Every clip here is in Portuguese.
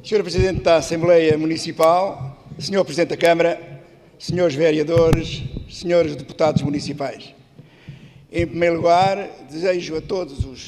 Sr. Presidente da Assembleia Municipal, Sr. Presidente da Câmara, Srs. Vereadores, Srs. Deputados Municipais. Em primeiro lugar, desejo a todos os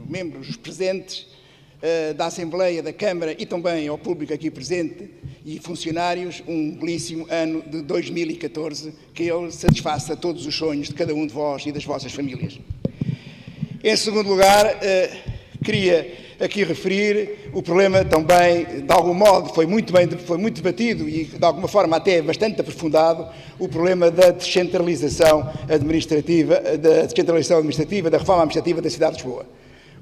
membros, os presentes da Assembleia, da Câmara e também ao público aqui presente e funcionários, um belíssimo ano de 2014, que ele satisfaça todos os sonhos de cada um de vós e das vossas famílias. Em segundo lugar, queria aqui referir o problema também, de algum modo, foi muito debatido e de alguma forma até bastante aprofundado, o problema da descentralização administrativa, da reforma administrativa da cidade de Lisboa.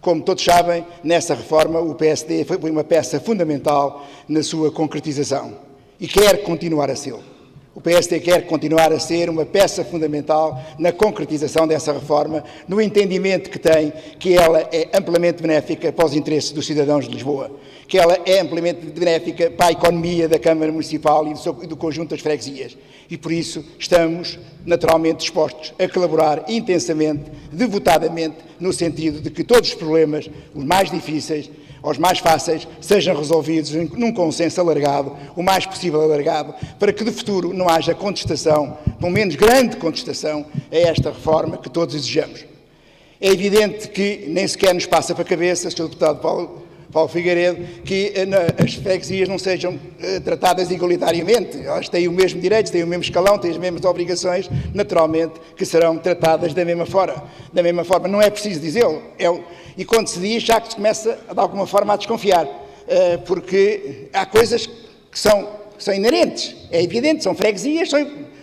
Como todos sabem, nessa reforma o PSD foi uma peça fundamental na sua concretização e quer continuar a ser. O PSD quer continuar a ser uma peça fundamental na concretização dessa reforma, no entendimento que tem que ela é amplamente benéfica para os interesses dos cidadãos de Lisboa, que ela é amplamente benéfica para a economia da Câmara Municipal e do conjunto das freguesias. E por isso estamos naturalmente dispostos a colaborar intensamente, devotadamente, no sentido de que todos os problemas, os mais difíceis, aos mais fáceis, sejam resolvidos num consenso alargado, o mais possível alargado, para que de futuro não haja contestação, pelo menos grande contestação, a esta reforma que todos desejamos. É evidente que nem sequer nos passa para a cabeça, Sr. Deputado Paulo Figueiredo, que as freguesias não sejam tratadas igualitariamente. Elas têm o mesmo direito, têm o mesmo escalão, têm as mesmas obrigações, naturalmente, que serão tratadas da mesma forma. Não é preciso dizê-lo. E quando se diz, já que se começa, de alguma forma, a desconfiar, porque há coisas que são inerentes. É evidente, são freguesias,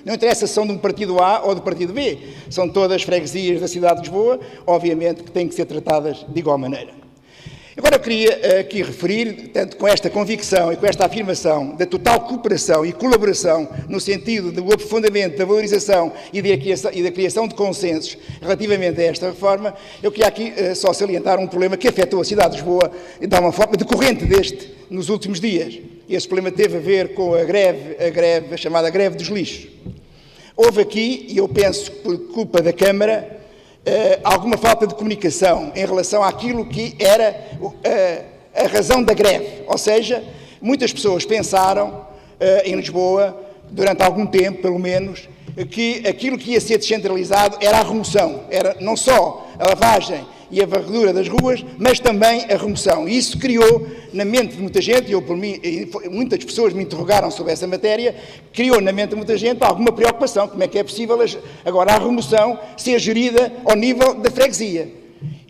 não interessa se são de um partido A ou do partido B. São todas freguesias da cidade de Lisboa, obviamente, que têm que ser tratadas de igual maneira. Agora eu queria aqui referir, tanto com esta convicção e com esta afirmação da total cooperação e colaboração no sentido do aprofundamento, da valorização e da criação de consensos relativamente a esta reforma, eu queria aqui só salientar um problema que afetou a cidade de Lisboa de uma forma decorrente nos últimos dias. Esse problema teve a ver com a chamada greve dos lixos. Houve aqui, e eu penso por culpa da Câmara, alguma falta de comunicação em relação àquilo que era a razão da greve. Ou seja, muitas pessoas pensaram em Lisboa, durante algum tempo pelo menos, que aquilo que ia ser descentralizado era a remoção, era não só a lavagem e a varredura das ruas, mas também a remoção. E isso criou na mente de muita gente, muitas pessoas me interrogaram sobre essa matéria, criou na mente de muita gente alguma preocupação, como é que é possível agora a remoção ser gerida ao nível da freguesia.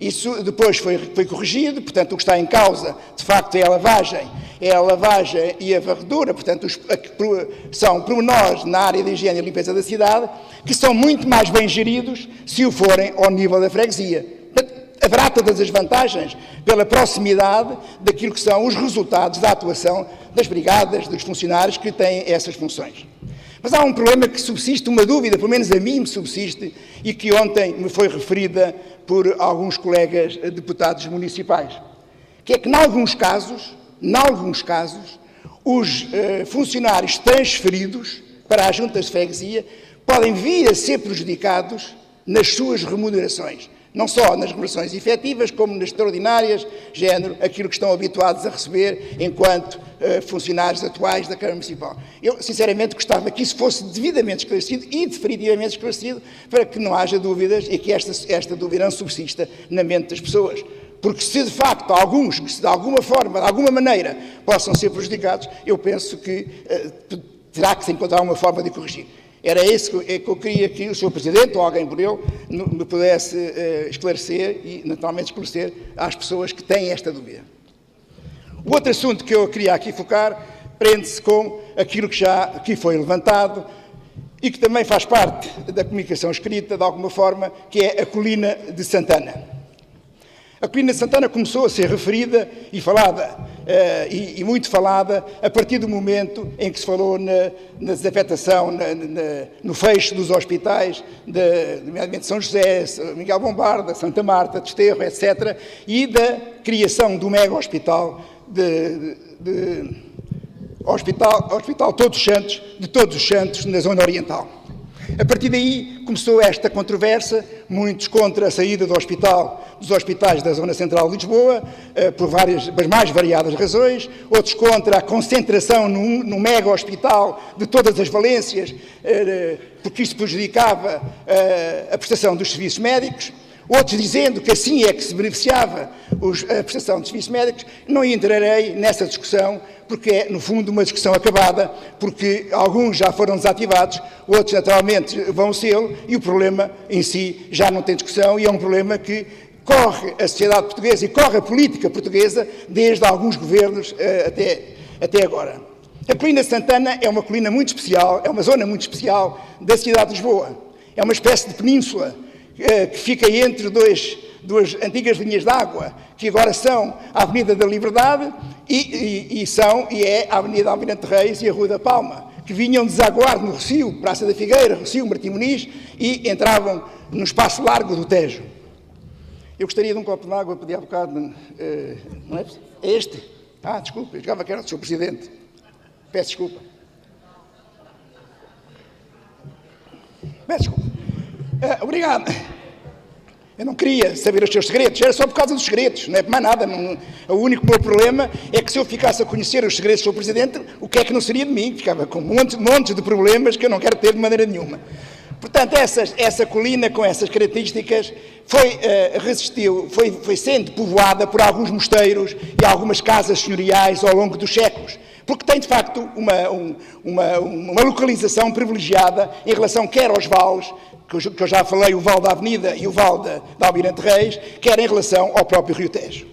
Isso depois foi corrigido, portanto o que está em causa, de facto, é a lavagem e a varredura, portanto são pormenores na área de higiene e limpeza da cidade, que são muito mais bem geridos se o forem ao nível da freguesia. Haverá todas as vantagens pela proximidade daquilo que são os resultados da atuação das brigadas, dos funcionários que têm essas funções. Mas há um problema que subsiste, uma dúvida, pelo menos a mim me subsiste, e que ontem me foi referida por alguns colegas deputados municipais, que é que, em alguns casos, os funcionários transferidos para as juntas de freguesia podem vir a ser prejudicados nas suas remunerações. Não só nas remunerações efetivas, como nas extraordinárias, género, aquilo que estão habituados a receber enquanto funcionários atuais da Câmara Municipal. Eu, sinceramente, gostava que isso fosse devidamente esclarecido e definitivamente esclarecido, para que não haja dúvidas e que esta dúvida não subsista na mente das pessoas. Porque se, de facto, alguns que, de alguma forma, de alguma maneira, possam ser prejudicados, eu penso que terá que se encontrar uma forma de corrigir. Era isso que eu queria que o Sr. Presidente, ou alguém por ele, me pudesse esclarecer e, naturalmente, esclarecer às pessoas que têm esta dúvida. O outro assunto que eu queria aqui focar prende-se com aquilo que já aqui foi levantado e que também faz parte da comunicação escrita, de alguma forma, que é a Colina de Santana. A Colina de Santana começou a ser referida e falada, e muito falada, a partir do momento em que se falou na desafetação, no fecho dos hospitais, nomeadamente São José, Miguel Bombarda, Santa Marta, Desterro, etc., e da criação do mega-hospital Hospital de Todos os Santos, na Zona Oriental. A partir daí começou esta controvérsia, muitos contra a saída dos hospitais da Zona Central de Lisboa, por as mais variadas razões, outros contra a concentração num mega hospital de todas as valências, porque isso prejudicava a prestação dos serviços médicos, outros dizendo que assim é que se beneficiava a prestação de serviços médicos. Não entrarei nessa discussão, porque é, no fundo, uma discussão acabada, porque alguns já foram desativados, outros, naturalmente, vão ser, e o problema em si já não tem discussão, e é um problema que corre a sociedade portuguesa e corre a política portuguesa desde alguns governos até agora. A colina de Santana é uma colina muito especial, é uma zona muito especial da cidade de Lisboa. É uma espécie de península que fica entre duas antigas linhas de água, que agora são a Avenida da Liberdade e é a Avenida Almirante Reis e a Rua da Palma, que vinham desaguar no Rossio, Praça da Figueira, Rossio, Martim Muniz, e entravam no espaço largo do Tejo. Eu gostaria de um copo de água, pedi há bocado, não é? É este? Ah, desculpa, eu jogava que era o Sr. Presidente. Peço desculpa. Peço desculpa. Obrigado. Eu não queria saber os seus segredos, era só por causa dos segredos, não é mais nada. O único meu problema é que se eu ficasse a conhecer os segredos do Sr. Presidente, o que é que não seria de mim? Ficava com montes de problemas que eu não quero ter de maneira nenhuma. Portanto, essa colina com essas características foi sendo povoada por alguns mosteiros e algumas casas senhoriais ao longo dos séculos, porque tem, de facto, uma localização privilegiada em relação quer aos vales, que eu já falei, o Vale da Avenida e o Vale da Almirante Reis, quer em relação ao próprio Rio Tejo.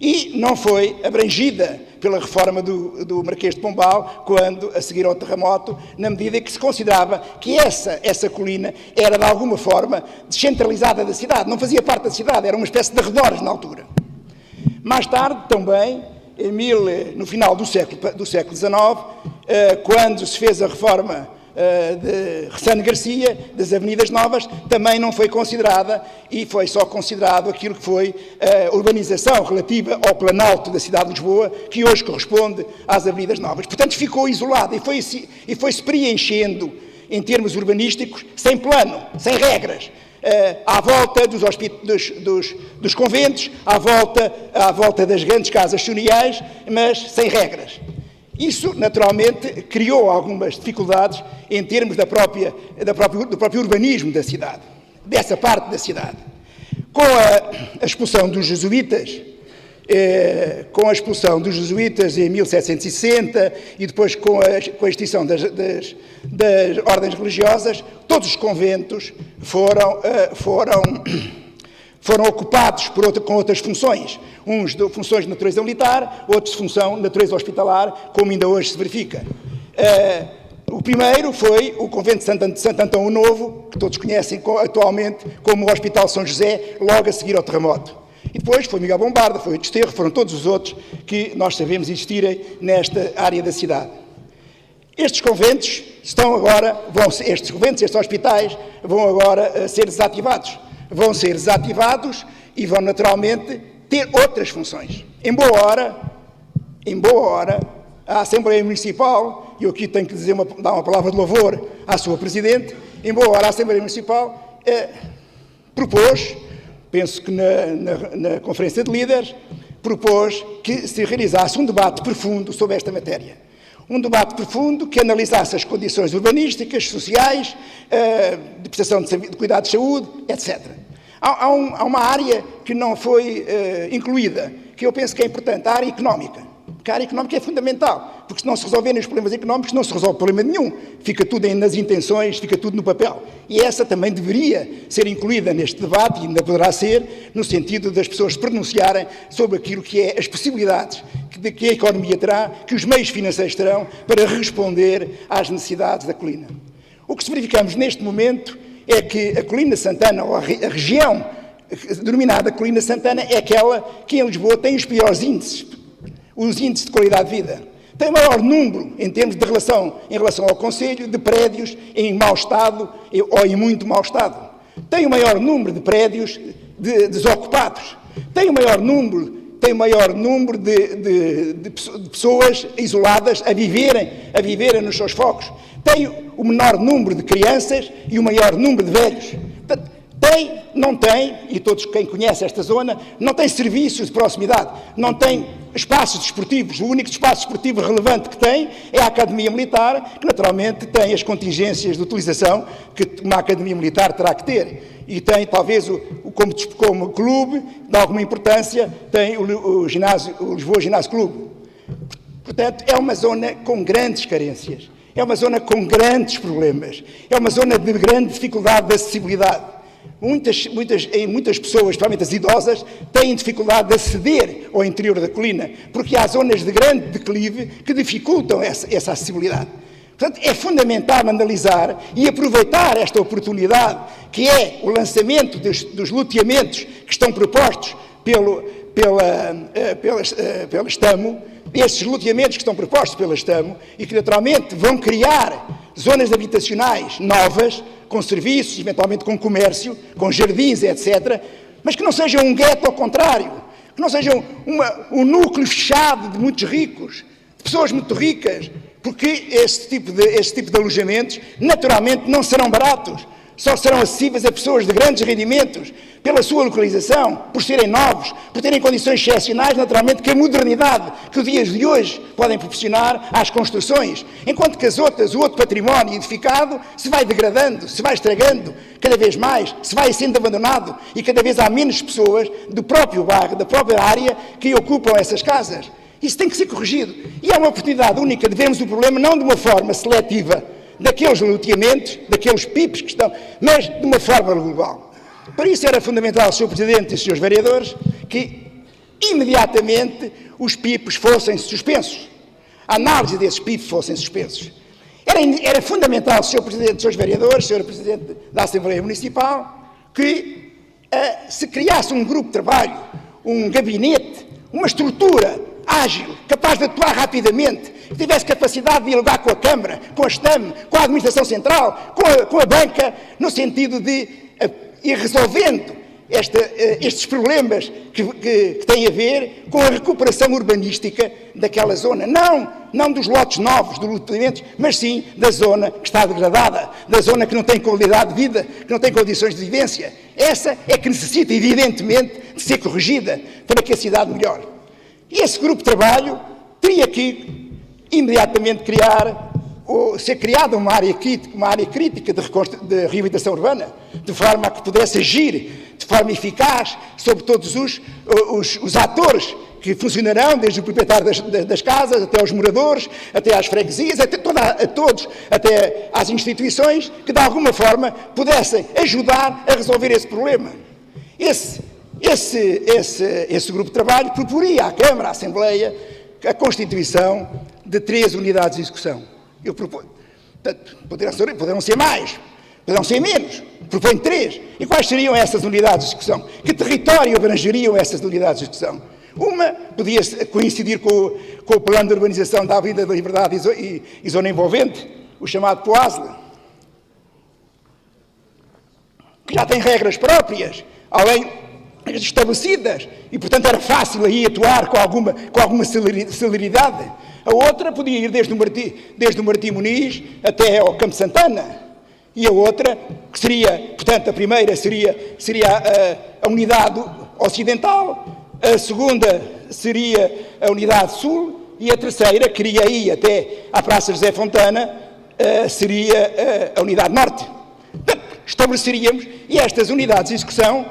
E não foi abrangida pela reforma do Marquês de Pombal, quando, a seguir ao terremoto, na medida que se considerava que essa colina era, de alguma forma, descentralizada da cidade, não fazia parte da cidade, era uma espécie de arredores na altura. Mais tarde, também, no final do século XIX, quando se fez a reforma de Ressane Garcia, das Avenidas Novas, também não foi considerada, e foi só considerado aquilo que foi a urbanização relativa ao Planalto da cidade de Lisboa, que hoje corresponde às Avenidas Novas. Portanto, ficou isolada e foi-se preenchendo, em termos urbanísticos, sem plano, sem regras, à volta dos conventos, à volta das grandes casas senhoriais, mas sem regras. Isso, naturalmente, criou algumas dificuldades em termos do próprio urbanismo da cidade, dessa parte da cidade. Com a expulsão dos jesuítas, em 1760 e depois com a extinção das ordens religiosas, todos os conventos foram ocupados com outras funções, uns de funções de natureza militar, outros de função de natureza hospitalar, como ainda hoje se verifica. O primeiro foi o convento de Santo Antão o Novo, que todos conhecem atualmente como o Hospital São José, logo a seguir ao terremoto. E depois foi Miguel Bombarda, foi o Desterro, foram todos os outros que nós sabemos existirem nesta área da cidade. Estes conventos estes hospitais vão agora ser desativados. Vão ser desativados e vão naturalmente ter outras funções. Em boa hora, a Assembleia Municipal, e eu aqui tenho que dar uma palavra de louvor à sua Presidente, em boa hora a Assembleia Municipal propôs, penso que na Conferência de Líderes, propôs que se realizasse um debate profundo sobre esta matéria. Um debate profundo que analisasse as condições urbanísticas, sociais, de prestação de cuidados de saúde, etc. Há uma área que não foi incluída, que eu penso que é importante, a área económica. Porque a área económica é fundamental, porque se não se resolverem os problemas económicos, não se resolve problema nenhum. Fica tudo nas intenções, fica tudo no papel. E essa também deveria ser incluída neste debate, e ainda poderá ser, no sentido das pessoas se pronunciarem sobre aquilo que é as possibilidades que a economia terá, que os meios financeiros terão para responder às necessidades da colina. O que se verificamos neste momento é que a Colina Santana, ou a região denominada Colina Santana, é aquela que em Lisboa tem os piores índices, os índices de qualidade de vida. Tem o maior número, em relação ao concelho, de prédios em mau estado ou em muito mau estado. Tem o maior número de prédios desocupados. Tem o maior número de pessoas isoladas a viverem nos seus focos. tem o menor número de crianças e o maior número de velhos. Portanto, não tem, e todos quem conhece esta zona, não tem serviços de proximidade, não tem espaços desportivos. O único espaço desportivo relevante que tem é a Academia Militar, que naturalmente tem as contingências de utilização que uma Academia Militar terá que ter. E tem, talvez, como clube, de alguma importância, tem o Lisboa Ginásio Clube. Portanto, é uma zona com grandes carências, é uma zona com grandes problemas, é uma zona de grande dificuldade de acessibilidade. Muitas pessoas, especialmente as idosas, têm dificuldade de aceder ao interior da colina, porque há zonas de grande declive que dificultam essa acessibilidade. Portanto, é fundamental analisar e aproveitar esta oportunidade, que é o lançamento dos loteamentos que estão propostos pela Estamo, estes loteamentos que estão propostos pela Estamo e que naturalmente vão criar zonas habitacionais novas, com serviços, eventualmente com comércio, com jardins, etc., mas que não sejam um gueto ao contrário, que não sejam um núcleo fechado de muitos ricos, de pessoas muito ricas, porque este tipo de alojamentos naturalmente não serão baratos, só serão acessíveis a pessoas de grandes rendimentos, pela sua localização, por serem novos, por terem condições excepcionais, naturalmente, que a modernidade que os dias de hoje podem proporcionar às construções, enquanto que o outro património edificado se vai degradando, se vai estragando cada vez mais, se vai sendo abandonado e cada vez há menos pessoas do próprio bairro, da própria área, que ocupam essas casas. Isso tem que ser corrigido. E é uma oportunidade única de vermos o problema não de uma forma seletiva, daqueles loteamentos, daqueles PIPs que estão, mas de uma forma global. Para isso era fundamental, Sr. Presidente e Srs. Vereadores, que imediatamente os PIPs fossem suspensos. A análise desses PIPs fossem suspensos. Era fundamental, Sr. Presidente, Srs. Vereadores, Sr. Presidente da Assembleia Municipal, que se criasse um grupo de trabalho, um gabinete, uma estrutura ágil, capaz de atuar rapidamente, que tivesse capacidade de dialogar com a Câmara, com a STAM, com a Administração Central, com a banca, no sentido de ir resolvendo estes problemas que têm a ver com a recuperação urbanística daquela zona. Não dos lotes novos, dos loteamentos, mas sim da zona que está degradada, da zona que não tem qualidade de vida, que não tem condições de vivência. Essa é que necessita, evidentemente, de ser corrigida para que a cidade melhore. E esse grupo de trabalho teria que imediatamente ser criada uma área crítica de reabilitação urbana, de forma a que pudesse agir de forma eficaz sobre todos os atores que funcionarão, desde o proprietário das casas, até aos moradores, até às freguesias, a todos, até às instituições, que de alguma forma pudessem ajudar a resolver esse problema. Esse grupo de trabalho proporia à Câmara, à Assembleia, a constituição de 3 unidades de execução. Eu proponho, poderão ser mais, poderão ser menos, proponho 3. E quais seriam essas unidades de execução? Que território abrangeriam essas unidades de execução? Uma podia coincidir com o plano de urbanização da Avenida da Liberdade e zona envolvente, o chamado POASLE, que já tem regras próprias, além estabelecidas, e portanto era fácil aí atuar com alguma celeridade. A outra podia ir desde o Martim Muniz até ao Campo Santana, e a outra, que seria, portanto, a primeira seria a unidade ocidental, a segunda seria a unidade sul, e a terceira, que iria aí até à Praça José Fontana, seria a unidade norte. Estabeleceríamos, e estas unidades de execução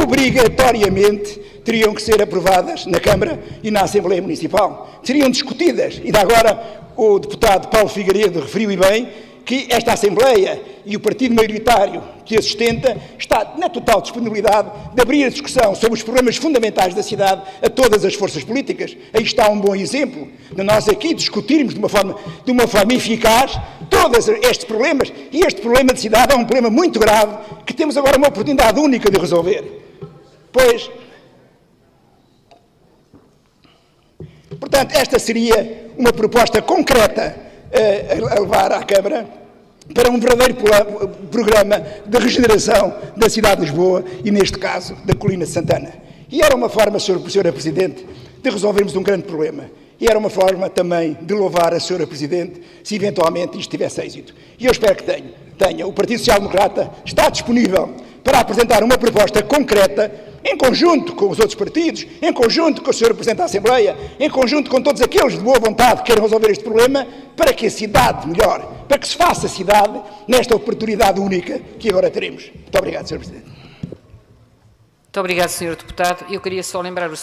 obrigatoriamente teriam que ser aprovadas na Câmara e na Assembleia Municipal. Seriam discutidas, e ainda agora o deputado Paulo Figueiredo referiu e bem, que esta Assembleia e o partido maioritário que a sustenta está na total disponibilidade de abrir a discussão sobre os problemas fundamentais da cidade a todas as forças políticas. Aí está um bom exemplo de nós aqui discutirmos de uma forma eficaz todos estes problemas, e este problema de cidade é um problema muito grave que temos agora uma oportunidade única de resolver. Pois, portanto, esta seria uma proposta concreta a levar à Câmara para um verdadeiro programa de regeneração da cidade de Lisboa e, neste caso, da Colina de Santana. E era uma forma, Sra. Presidente, de resolvermos um grande problema. e era uma forma também de louvar a Sra. Presidente se eventualmente isto tivesse êxito. E eu espero que tenha. O Partido Social Democrata está disponível para apresentar uma proposta concreta, em conjunto com os outros partidos, em conjunto com o Sr. Presidente da Assembleia, em conjunto com todos aqueles de boa vontade que queiram resolver este problema, para que a cidade melhore, para que se faça a cidade nesta oportunidade única que agora teremos. Muito obrigado, Sr. Presidente. Muito obrigado, Sr. Deputado. Eu queria só lembrar o